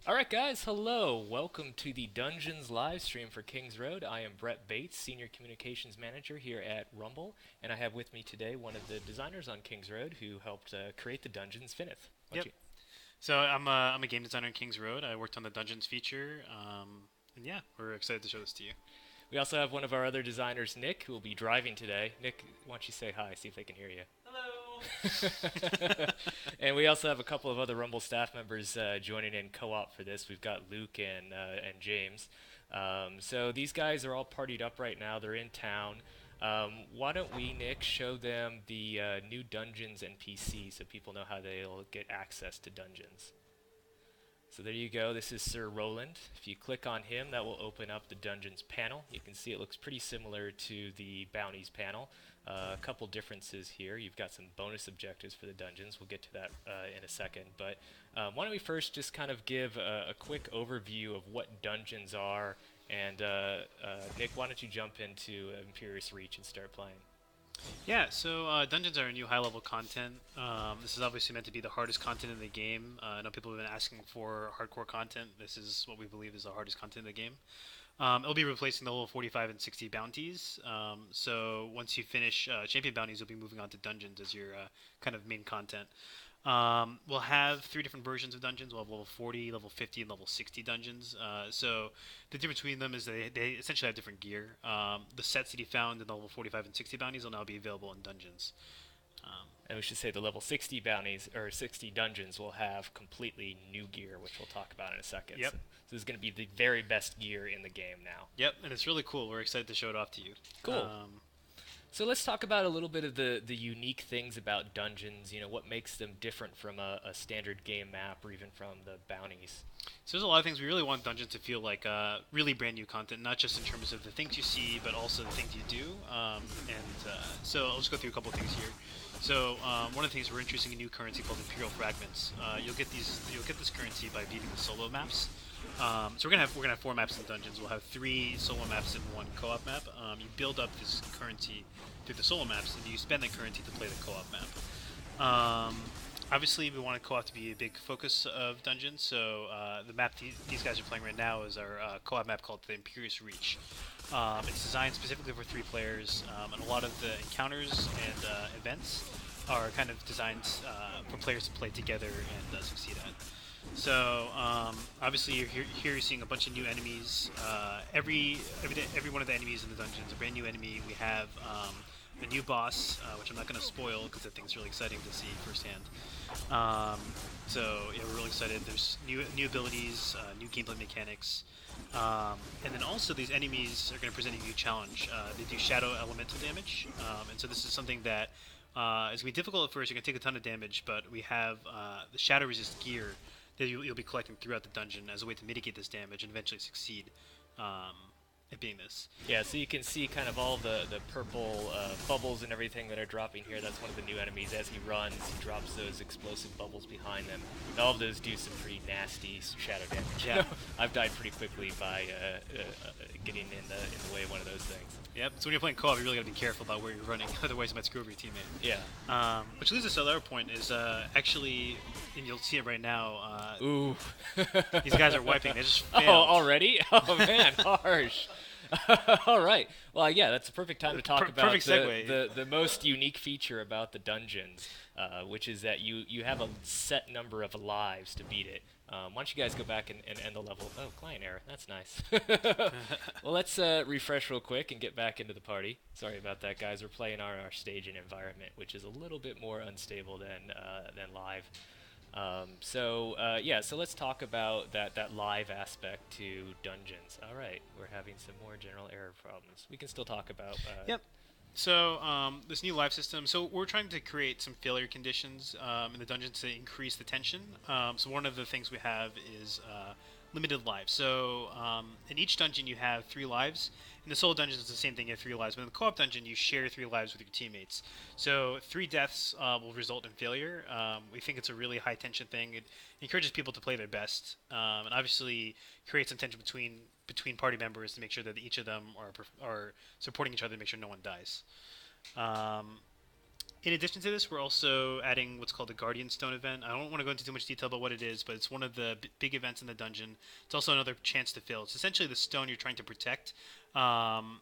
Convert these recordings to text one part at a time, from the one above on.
Alright, guys, hello. Welcome to the Dungeons live stream for KingsRoad. I am Brett Bates, Senior Communications Manager here at Rumble, and I have with me today one of the designers on KingsRoad who helped create the dungeons, Finneth. Yep. So I'm a game designer in Kings Road. I worked on the Dungeons feature, and yeah, we're excited to show this to you. We also have one of our other designers, Nick, who will be driving today. Nick, why don't you say hi, see if they can hear you. And we also have a couple of other Rumble staff members joining in co-op for this. We've got Luke and James. So these guys are all partied up right now. They're in town. Why don't we, Nick, show them the new dungeons NPC so people know how they'll get access to dungeons. So there you go. This is Sir Roland. If you click on him, that will open up the dungeons panel. You can see it looks pretty similar to the bounties panel. A couple differences here. You've got some bonus objectives for the dungeons. We'll get to that in a second. But why don't we first just kind of give a quick overview of what dungeons are. And Nick, why don't you jump into Imperious Reach and start playing? Yeah, so dungeons are new high-level content. This is obviously meant to be the hardest content in the game. I know people have been asking for hardcore content. This is what we believe is the hardest content in the game. It'll be replacing the level 45 and 60 bounties. So once you finish champion bounties, you'll be moving on to dungeons as your kind of main content. We'll have three different versions of dungeons. We'll have level 40, level 50, and level 60 dungeons. So the difference between them is they essentially have different gear. The sets that you found in the level 45 and 60 bounties will now be available in dungeons. And we should say the level 60 bounties, or 60 dungeons, will have completely new gear, which we'll talk about in a second. Yep. So this is going to be the very best gear in the game now. Yep, and it's really cool. We're excited to show it off to you. Cool. So let's talk about a little bit of the unique things about dungeons, what makes them different from a standard game map or even from the bounties. So there's a lot of things. We really want dungeons to feel like really brand new content, not just in terms of the things you see, but also the things you do. So I'll just go through a couple of things here. So one of the things, we're introducing a new currency called Imperial Fragments. You'll get this currency by beating the solo maps. So we're gonna have four maps in dungeons. We'll have three solo maps and one co-op map. You build up this currency through the solo maps, and you spend the currency to play the co-op map. Obviously, we want co-op to be a big focus of dungeons. So the map these guys are playing right now is our co-op map called the Imperious Reach. It's designed specifically for 3 players, and a lot of the encounters and events are kind of designed for players to play together and succeed at. So obviously here you're seeing a bunch of new enemies. Every one of the enemies in the dungeon is a brand new enemy. We have a new boss, which I'm not going to spoil because I think it's really exciting to see firsthand. So yeah, we're really excited. There's new abilities, new gameplay mechanics, and then also these enemies are going to present a new challenge. They do shadow elemental damage, and so this is something that is going to be difficult at first. You're going to take a ton of damage, but we have the shadow resist gear that you'll be collecting throughout the dungeon as a way to mitigate this damage and eventually succeed at being this. Yeah, so you can see kind of all the purple bubbles and everything that are dropping here. That's one of the new enemies. As he runs, he drops those explosive bubbles behind them. And all of those do some pretty nasty shadow damage. Yeah. I've died pretty quickly by getting in the way of one of those things. Yep. So when you're playing co-op, you really got to be careful about where you're running, otherwise you might screw over your teammate. Yeah. Which leads us to the other point is actually, and you'll see it right now. Ooh. These guys are wiping. They just failed. Oh, already? Oh man, harsh. All right. Well, yeah, that's a perfect time to talk about the most unique feature about the dungeons, which is that you have a set number of lives to beat it. Why don't you guys go back and end the level? Oh, client error. That's nice. Well, let's refresh real quick and get back into the party. Sorry about that, guys. We're playing our staging environment, which is a little bit more unstable than live. So let's talk about that live aspect to dungeons. All right, we're having some more general error problems. We can still talk about. Yep. So this new live system. So we're trying to create some failure conditions in the dungeons to increase the tension. So one of the things we have is limited lives. So in each dungeon you have 3 lives. In the solo dungeon it's the same thing, you have 3 lives. But in the co-op dungeon you share 3 lives with your teammates. So 3 deaths will result in failure. We think it's a really high tension thing. It encourages people to play their best, and obviously creates some tension between party members to make sure that each of them are supporting each other to make sure no one dies. In addition to this, we're also adding what's called the Guardian Stone event. I don't want to go into too much detail about what it is, but it's one of the big events in the dungeon. It's also another chance to fail. It's essentially the stone you're trying to protect um,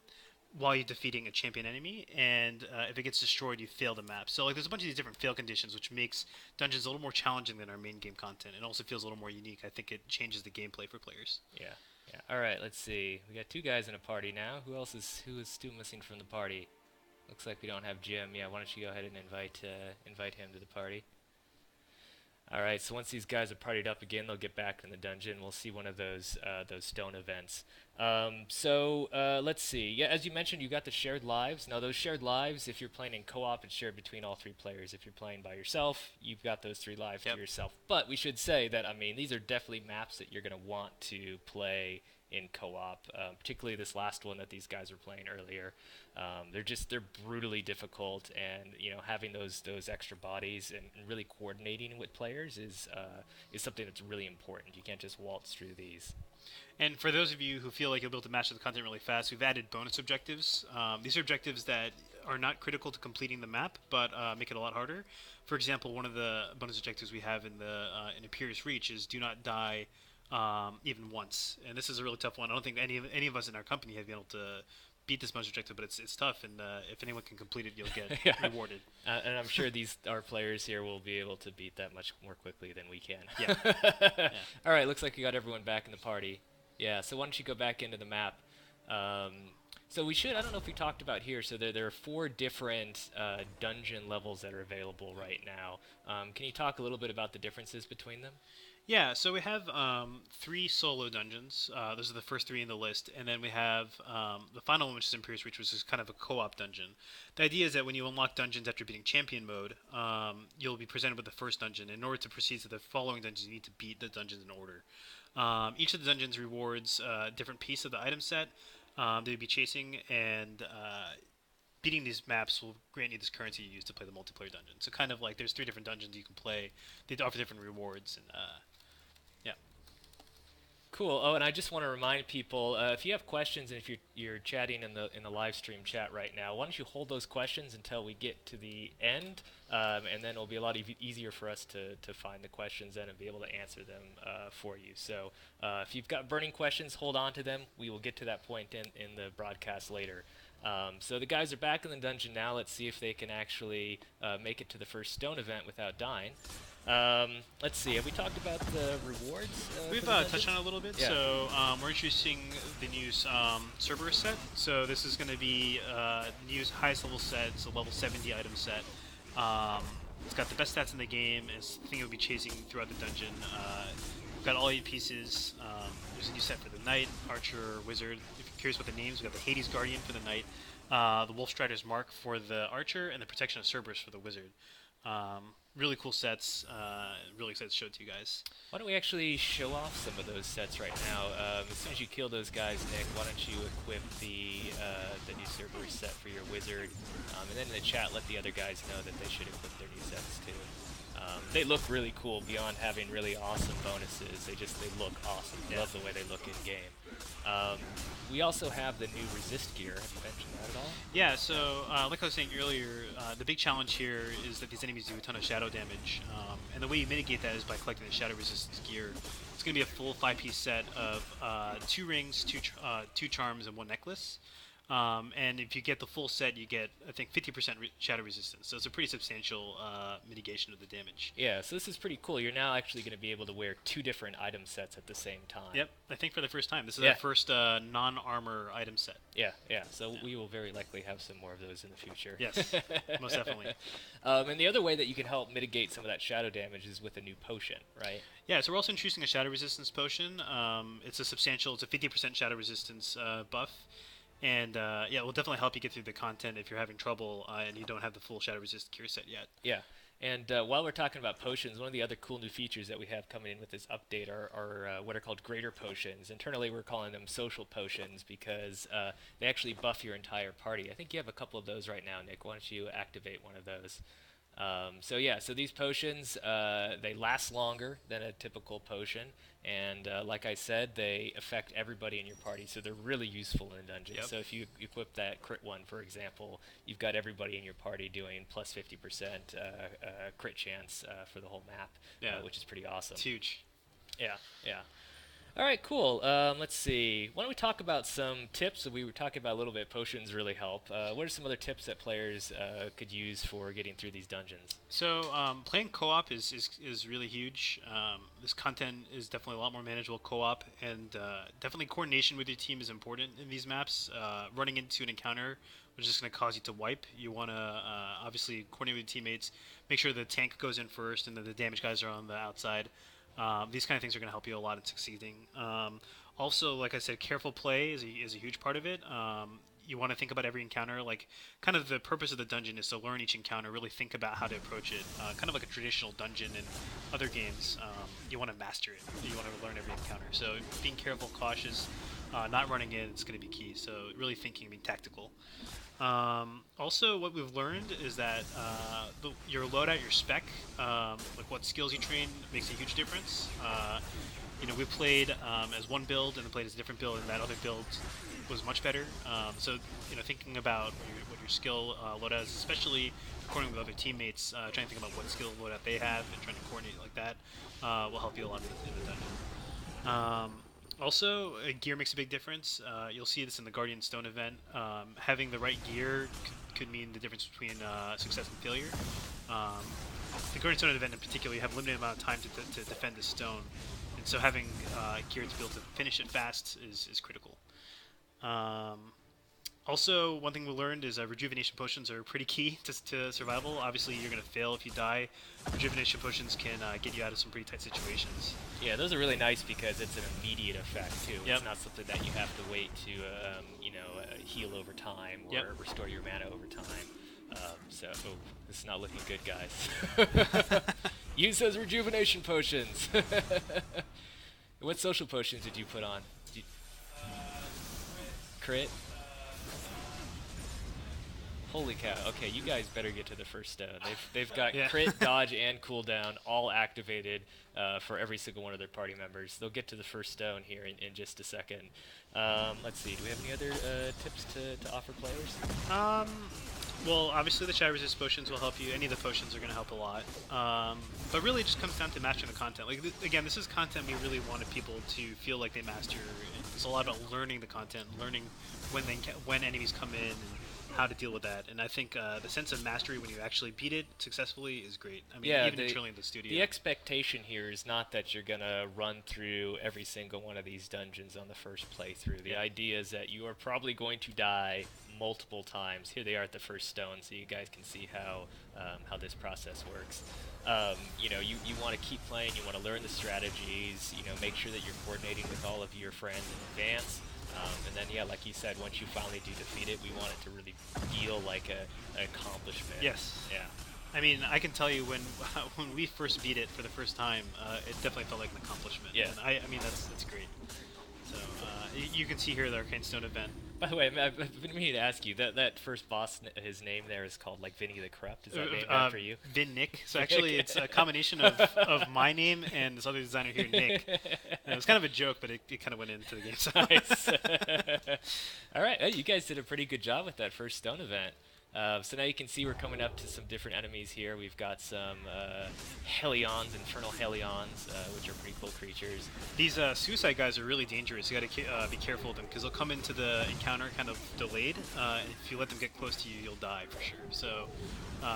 while you're defeating a champion enemy, and if it gets destroyed, you fail the map. So like, there's a bunch of these different fail conditions, which makes dungeons a little more challenging than our main game content. It also feels a little more unique. I think it changes the gameplay for players. Yeah. Yeah. All right. Let's see. We got two guys in a party now. Who is still missing from the party? Looks like we don't have Jim. Yeah. Why don't you go ahead and invite him to the party? All right. So once these guys are partied up again, they'll get back in the dungeon. We'll see one of those stone events. Let's see. Yeah, as you mentioned, you got the shared lives. Now those shared lives, if you're playing in co-op, it's shared between all three players. If you're playing by yourself, you've got those three lives Yep. to yourself. But we should say that, I mean, these are definitely maps that you're going to want to play in co-op, particularly this last one that these guys were playing earlier. They're brutally difficult, and having those extra bodies and really coordinating with players is something that's really important. You can't just waltz through these. And for those of you who feel like you'll be able to master the content really fast, we've added bonus objectives. These are objectives that are not critical to completing the map, but make it a lot harder. For example, one of the bonus objectives we have in Imperious Reach is do not die even once. And this is a really tough one. I don't think any of us in our company have been able to beat this bonus objective, but it's tough. And if anyone can complete it, you'll get Yeah. rewarded. And I'm sure these our players here will be able to beat that much more quickly than we can. Yeah. Yeah. All right, looks like we got everyone back in the party. Yeah, so why don't you go back into the map? Um, I don't know if we talked about here, so there are four different dungeon levels that are available right now. Can you talk a little bit about the differences between them? Yeah, so we have three solo dungeons. Those are the first three in the list, and then we have the final one, which is Imperious Reach, which is kind of a co-op dungeon. The idea is that when you unlock dungeons after beating champion mode, you'll be presented with the first dungeon. In order to proceed to the following dungeons, you need to beat the dungeons in order. Each of the dungeons rewards a different piece of the item set that you'll be chasing, and beating these maps will grant you this currency you use to play the multiplayer dungeon. So kind of like there's three different dungeons you can play. They offer different rewards, and yeah. Cool. Oh, and I just want to remind people, if you have questions and if you're chatting in the live stream chat right now, why don't you hold those questions until we get to the end, and then it'll be a lot easier for us to find the questions then and be able to answer them for you. So if you've got burning questions, hold on to them. We will get to that point in the broadcast later. So the guys are back in the dungeon now. Let's see if they can actually make it to the first stone event without dying. Let's see. Have we talked about the rewards? We've for the touched dungeons? on it a little bit. Yeah. So we're introducing the new Cerberus set. So this is going to be the new highest level set. It's a level 70 item set. It's got the best stats in the game. It's the thing you'll be chasing throughout the dungeon. We've got all 8 pieces. There's a new set for the Knight, Archer, Wizard. If you're curious about the names, we've got the Hades Guardian for the Knight, the Wolf Strider's Mark for the Archer, and the Protection of Cerberus for the Wizard. Really cool sets. Really excited to show it to you guys. Why don't we actually show off some of those sets right now? As soon as you kill those guys, Nick, why don't you equip the new Cerberus set for your wizard, and then in the chat let the other guys know that they should equip their new sets too. They look really cool beyond having really awesome bonuses. They look awesome. Yeah. Love the way they look in game. We also have the new resist gear. Have you mentioned that at all? Yeah, so like I was saying earlier, the big challenge here is that these enemies do a ton of shadow damage, and the way you mitigate that is by collecting the shadow resistance gear. It's going to be a full 5-piece set of 2 rings, 2 charms, and 1 necklace. And if you get the full set, you get, I think, 50% shadow resistance. So it's a pretty substantial mitigation of the damage. Yeah, so this is pretty cool. You're now actually going to be able to wear 2 different item sets at the same time. Yep, I think for the first time. This is Yeah. our first non-armor item set. Yeah, yeah. So we will very likely have some more of those in the future. Yes, most definitely. And the other way that you can help mitigate some of that shadow damage is with a new potion, right? Yeah, so we're also introducing a shadow resistance potion. It's a 50% shadow resistance buff. And yeah, it will definitely help you get through the content if you're having trouble and you don't have the full shadow resist gear set yet. Yeah. And while we're talking about potions, one of the other cool new features that we have coming in with this update are what are called greater potions. Internally, we're calling them social potions because they actually buff your entire party. I think you have a couple of those right now, Nick. Why don't you activate one of those? So yeah, so these potions they last longer than a typical potion, and like I said, they affect everybody in your party, so they're really useful in dungeons. Yep. So if you equip that crit one, for example, you've got everybody in your party doing plus 50% crit chance for the whole map, Yeah. which is pretty awesome. It's huge. Yeah, yeah. All right, cool. Let's see. Why don't we talk about some tips? We were talking about a little bit. Potions really help. What are some other tips that players could use for getting through these dungeons? So playing co-op is really huge. This content is definitely a lot more manageable co-op, and definitely coordination with your team is important in these maps. Running into an encounter which is going to cause you to wipe, you want to obviously coordinate with your teammates, make sure the tank goes in first, and then the damage guys are on the outside. These kind of things are going to help you a lot in succeeding. Also, like I said, careful play is a huge part of it. You want to think about every encounter. Like, kind of the purpose of the dungeon is to learn each encounter, really think about how to approach it. Kind of like a traditional dungeon in other games. You want to master it. You want to learn every encounter. So being careful, cautious, not running in, it's going to be key. So really thinking, being tactical. Also, what we've learned is that your loadout, your spec, like what skills you train, makes a huge difference. We played as one build and then played as a different build, and that other build was much better. So, thinking about what your skill loadout is, especially coordinating with other teammates, trying to think about what skill loadout they have and trying to coordinate like that will help you a lot in the dungeon. Also, gear makes a big difference. You'll see this in the Guardian Stone event. Having the right gear could mean the difference between success and failure. The Guardian Stone event in particular, you have a limited amount of time to defend the stone, and so having gear to be able to finish it fast is critical. Also, one thing we learned is rejuvenation potions are pretty key to survival. Obviously, you're going to fail if you die. Rejuvenation potions can get you out of some pretty tight situations. Yeah, those are really nice because it's an immediate effect too. Yep. It's not something that you have to wait to, heal over time or Yep. restore your mana over time. This is not looking good, guys. Use those rejuvenation potions. What social potions did you put on? Crit? Holy cow. Okay, you guys better get to the first stone. They've got Yeah. crit, dodge, and cooldown all activated for every single one of their party members. They'll get to the first stone here in just a second. Let's see. Do we have any other tips to offer players? Well, obviously the shadow resist potions will help you. Any of the potions are going to help a lot. But really, it just comes down to mastering the content. Like again, this is content we really wanted people to feel like they master. It's a lot about learning the content, learning when enemies come in, and how to deal with that. And I think the sense of mastery when you actually beat it successfully is great. I mean, Yeah, even internally in the studio. the expectation here is not that you're going to run through every single one of these dungeons on the first playthrough. The idea is that you are probably going to die multiple times. Here they are at the first stone, so you guys can see how this process works. You want to keep playing, you want to learn the strategies, make sure that you're coordinating with all of your friends in advance. And then, yeah, like you said, once you finally do defeat it, we want it to really feel like an accomplishment. Yes. Yeah. I mean, I can tell you when when we first beat it for the first time, it definitely felt like an accomplishment. Yeah. And I mean, that's great. So you can see here the Arcane Stone event. By the way, I've been meaning to ask you, that first boss, his name there is called, like, Vinny the Corrupt. Is that named after you? Vin Nick. So actually, it's a combination of my name and this other designer here, Nick. And it was kind of a joke, but it kind of went into the game. So. Nice. All right, you guys did a pretty good job with that first stone event. So now you can see we're coming up to some different enemies here. We've got some Helions, Infernal Helions, which are pretty cool creatures. These suicide guys are really dangerous. You got to be careful with them because they'll come into the encounter kind of delayed. And if you let them get close to you, you'll die for sure. So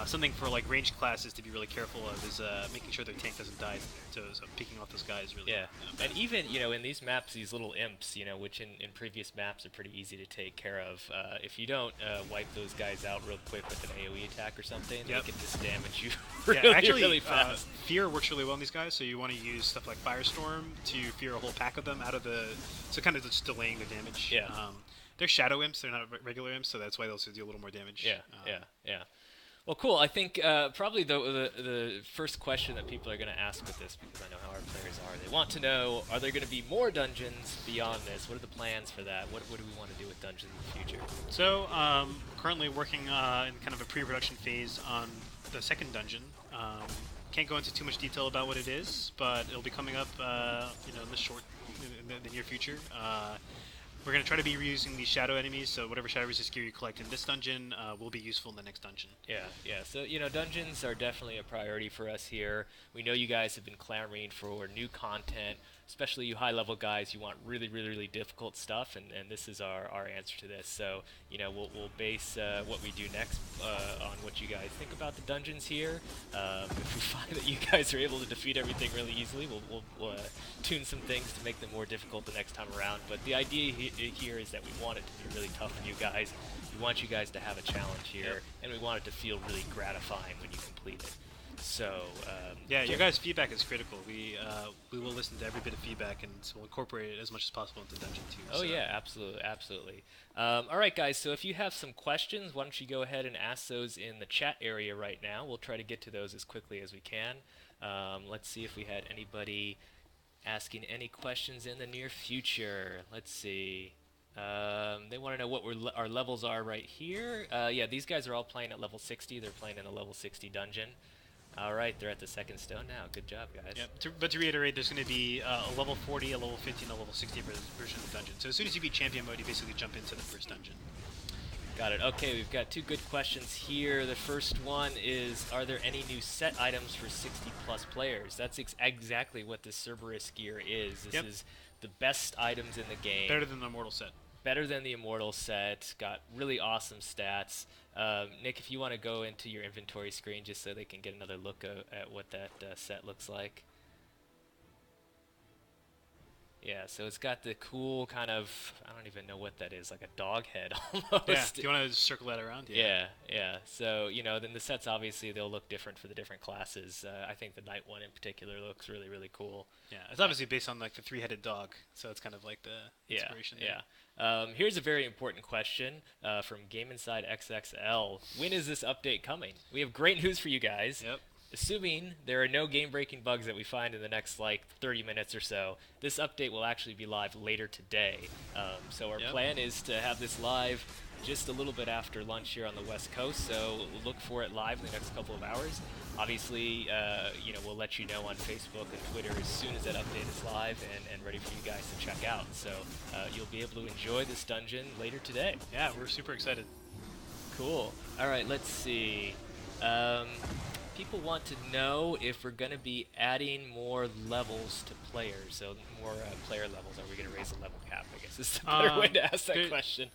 something for like ranged classes to be really careful of is making sure their tank doesn't die. So picking off those guys really. Yeah, and even in these maps, these little imps, which in previous maps are pretty easy to take care of. If you don't wipe those guys out real quick with an AoE attack or something, they can just damage you really fast. Fear works really well on these guys, so you want to use stuff like Firestorm to fear a whole pack of them out of the, so kind of just delaying their damage. Yeah. They're shadow imps, they're not regular imps, so that's why they'll do a little more damage. Yeah. Well, cool. I think probably the first question that people are going to ask with this, because I know how our players are, they want to know, are there going to be more dungeons beyond this? What are the plans for that? What do we want to do with dungeons in the future? So, currently working in kind of a pre-production phase on the second dungeon. Can't go into too much detail about what it is, but it'll be coming up, in the near future. We're going to try to be reusing these shadow enemies, so whatever shadow resist gear you collect in this dungeon will be useful in the next dungeon. Yeah, yeah. So, dungeons are definitely a priority for us here. We know you guys have been clamoring for new content, especially you high-level guys. You want really, really, really difficult stuff, and this is our answer to this. So, we'll base what we do next on what you guys think about the dungeons here. If we find that you guys are able to defeat everything really easily, we'll tune some things to make them more difficult the next time around. But the idea here is that we want it to be really tough for you guys. We want you guys to have a challenge here, yep. and we want it to feel really gratifying when you complete it. So yeah, your guys' feedback is critical. We will listen to every bit of feedback, and so we'll incorporate it as much as possible into Dungeon 2. Oh yeah, absolutely, absolutely. All right, guys. So if you have some questions, why don't you go ahead and ask those in the chat area right now? We'll try to get to those as quickly as we can. Let's see if we had anybody asking any questions in the near future. Let's see. They want to know what our levels are right here. Yeah, these guys are all playing at level 60. They're playing in a level 60 dungeon. All right, they're at the second stone now. Good job, guys. Yep. But to reiterate, there's going to be a level 40, a level 50, and a level 60 version of the dungeon. So as soon as you beat champion mode, you basically jump into the first dungeon. Got it. Okay, we've got two good questions here. The first one is, are there any new set items for 60-plus players? That's exactly what this Cerberus gear is. This is the best items in the game. Better than the Immortal set. Better than the Immortal set. Got really awesome stats. Nick, if you want to go into your inventory screen just so they can get another look at what that set looks like. Yeah, so it's got the cool kind of, I don't even know what that is, like a dog head almost. Yeah, do you want to circle that around? Yeah. So, then the sets, obviously, they'll look different for the different classes. I think the Knight one in particular looks really, really cool. Yeah, it's obviously based on, like, the three-headed dog, so it's kind of like the inspiration there. Yeah. Here's a very important question from Game Inside XXL. When is this update coming? We have great news for you guys. Yep. Assuming there are no game-breaking bugs that we find in the next, 30 minutes or so, this update will actually be live later today. So our plan is to have this live just a little bit after lunch here on the West Coast, so look for it live in the next couple of hours. Obviously, we'll let you know on Facebook and Twitter as soon as that update is live and ready for you guys to check out. So you'll be able to enjoy this dungeon later today. Yeah, we're super excited. Cool. All right, let's see. People want to know if we're going to be adding more levels to players, so more player levels. Are we going to raise the level cap, I guess is the better way to ask that question.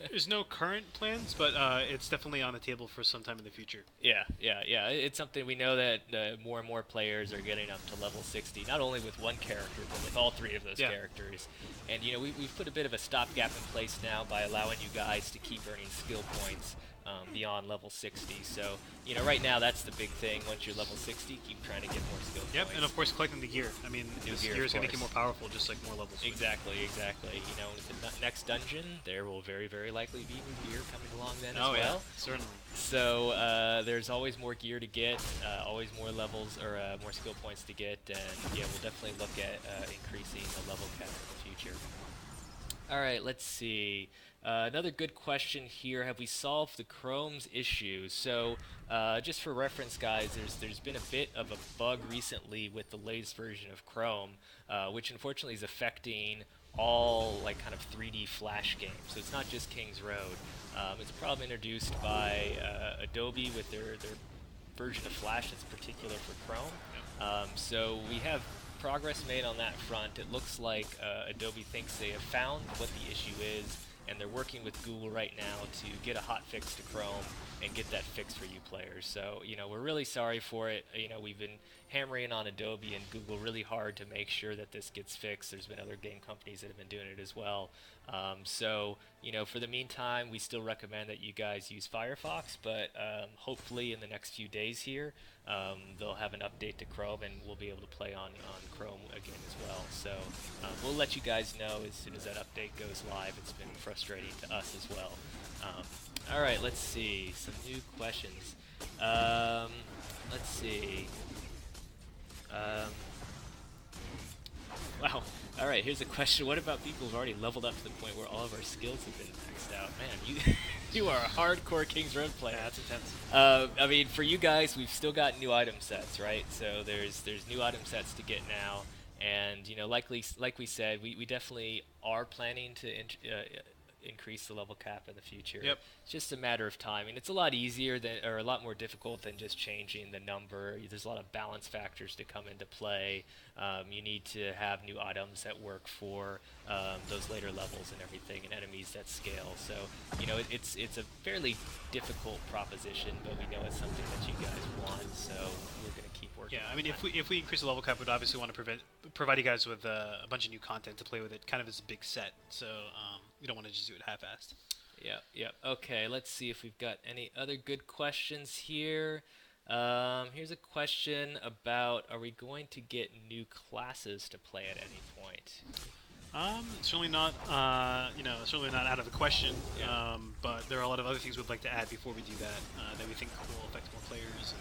There's no current plans, but it's definitely on the table for some time in the future. Yeah. It's something we know that more and more players are getting up to level 60, not only with one character, but with all three of those characters. And, we've put a bit of a stopgap in place now by allowing you guys to keep earning skill points beyond level 60. So, right now that's the big thing. Once you're level 60, keep trying to get more skill points. And of course collecting the gear. I mean, this gear is going to make you more powerful, just like more levels. Exactly. With the next dungeon, there will very, very likely be new gear coming along then as well. Yeah, certainly. So there's always more gear to get, always more levels or more skill points to get, and we'll definitely look at increasing the level cap in the future. All right, let's see. Another good question here. Have we solved the Chrome's issue? So, just for reference, guys, there's been a bit of a bug recently with the latest version of Chrome, which unfortunately is affecting all kind of 3D Flash games. So it's not just KingsRoad. It's a problem introduced by Adobe with their version of Flash that's particular for Chrome. So we have progress made on that front. It looks like Adobe thinks they have found what the issue is, and they're working with Google right now to get a hot fix to Chrome and get that fixed for you players. So, we're really sorry for it. We've been hammering on Adobe and Google really hard to make sure that this gets fixed. There's been other game companies that have been doing it as well. So, for the meantime, we still recommend that you guys use Firefox, but hopefully in the next few days here, they'll have an update to Chrome and we'll be able to play on Chrome again as well. So we'll let you guys know as soon as that update goes live. It's been frustrating to us as well. All right, let's see. Some new questions. Let's see. Wow. All right, here's a question. What about people who've already leveled up to the point where all of our skills have been maxed out? Man, You are a hardcore Kings Road player. Yeah, that's intense. I mean, for you guys, we've still got new item sets, right? So there's new item sets to get now, and like we said, we definitely are planning to increase the level cap in the future. Yep. It's just a matter of time, and it's a lot easier than, or a lot more difficult than just changing the number. There's a lot of balance factors to come into play. You need to have new items that work for those later levels and everything, and enemies that scale. So it's a fairly difficult proposition, but we know it's something that you guys want. So we're gonna keep working. Yeah, I on mean, that. if we increase the level cap, we'd obviously want to provide you guys with a bunch of new content to play with. It kind of as a big set, so we don't want to just do it half-assed. Yeah. Okay, let's see if we've got any other good questions here. Here's a question about: are we going to get new classes to play at any point? Certainly not, certainly not out of the question. Yeah. But there are a lot of other things we'd like to add before we do that that we think will affect more players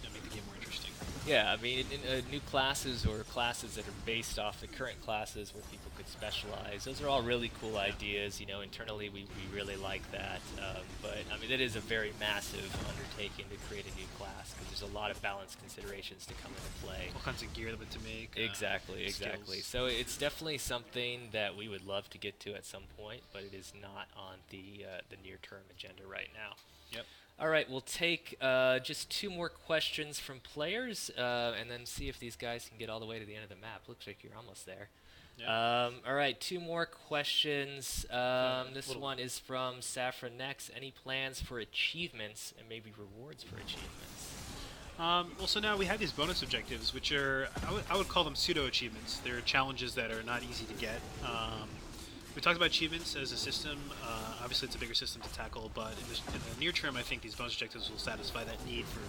and make the game more interesting. Yeah, I mean, new classes or classes that are based off the current classes where people could specialize. Those are all really cool ideas. Internally we really like that. But I mean, it is a very massive undertaking to create a new class because there's a lot of balance considerations to come into play. All kinds of gear to make. Exactly. Skills. So it's definitely something that we would love to get to at some point, but it is not on the near-term agenda right now. Yep. All right, we'll take just two more questions from players, and then see if these guys can get all the way to the end of the map. Looks like you're almost there. Yeah. All right, two more questions. This one is from Saffron Nex. Any plans for achievements and maybe rewards for achievements? Well, so now we have these bonus objectives, which are I would call them pseudo achievements. They're challenges that are not easy to get. We talked about achievements as a system. Obviously, it's a bigger system to tackle, but in the near term, I think these bonus objectives will satisfy that need for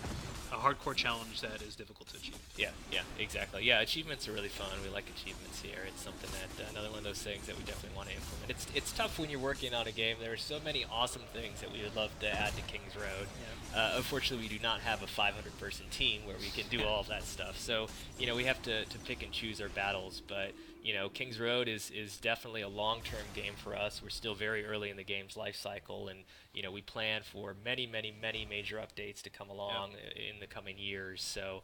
a hardcore challenge that is difficult to achieve. Yeah, exactly. Yeah, achievements are really fun. We like achievements here. It's something that another one of those things that we definitely want to implement. It's tough when you're working on a game. There are so many awesome things that we would love to add to Kings Road. Yeah. Unfortunately, we do not have a 500-person team where we can do all of that stuff. So we have to pick and choose our battles. But Kings Road is definitely a long-term game for us. We're still very early in the game's life cycle, and we plan for many major updates to come along in the coming years. So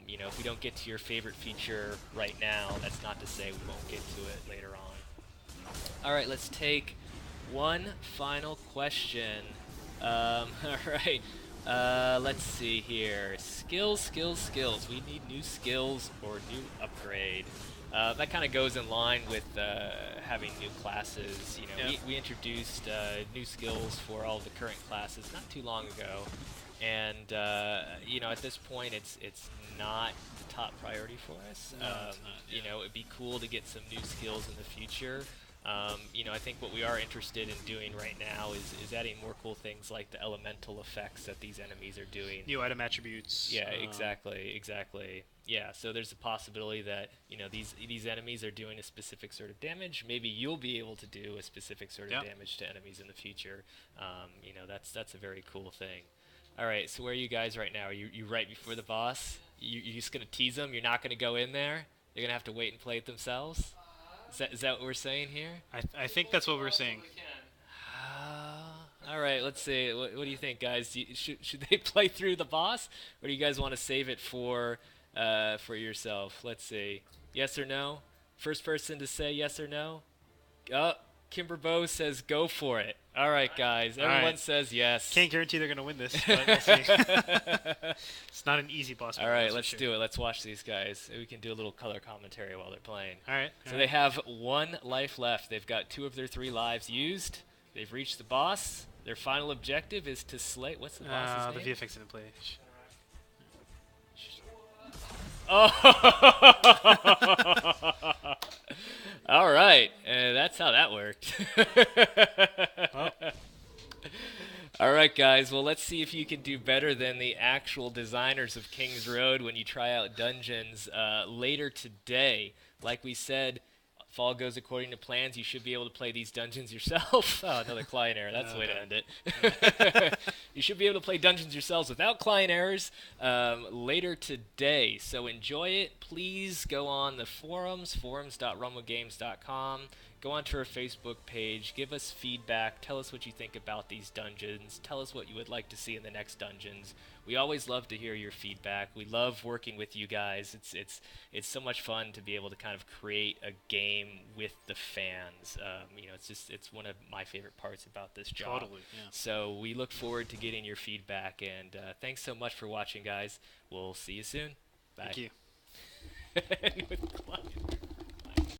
if we don't get to your favorite feature right now, that's not to say we won't get to it later on. All right, let's take one final question. All right. Let's see here. Skills. We need new skills or new upgrade. That kind of goes in line with having new classes. We introduced new skills for all the current classes not too long ago, and at this point, it's not the top priority for us. No, it's not, It'd be cool to get some new skills in the future. I think what we are interested in doing right now is adding more cool things like the elemental effects that these enemies are doing. New item attributes. Yeah, exactly. Yeah, so there's a possibility that these enemies are doing a specific sort of damage. Maybe you'll be able to do a specific sort of damage to enemies in the future. That's a very cool thing. All right, so where are you guys right now? Are you right before the boss? You're just gonna tease them? You're not gonna go in there? They're gonna have to wait and play it themselves? Is that what we're saying here? I think that's what we're saying. All right, let's see. What do you think, guys? Should they play through the boss, or do you guys want to save it for yourself? Let's see. Yes or no? First person to say yes or no. Oh, Kimberbo says go for it. All right, guys. Everyone says yes. Can't guarantee they're going to win this, but we'll see. It's not an easy boss battle. All right, let's do it. Let's watch these guys. We can do a little color commentary while they're playing. All right. So they have 1 life left. They've got 2 of their 3 lives used. They've reached the boss. Their final objective is to slay. What's the boss's name? The VFX didn't play. Oh! All right. That's how that worked. All right, guys. Well, let's see if you can do better than the actual designers of Kings Road when you try out dungeons later today. Like we said, if all goes according to plans, you should be able to play these dungeons yourself. Oh, another client error. That's the way to end it. You should be able to play dungeons yourselves without client errors later today. So enjoy it. Please go on the forums.rumblegames.com. Go onto our Facebook page. Give us feedback. Tell us what you think about these dungeons. Tell us what you would like to see in the next dungeons. We always love to hear your feedback. We love working with you guys. It's so much fun to be able to kind of create a game with the fans. It's one of my favorite parts about this job. Totally, yeah. So we look forward to getting your feedback, and thanks so much for watching, guys. We'll see you soon. Bye. Thank you. With client.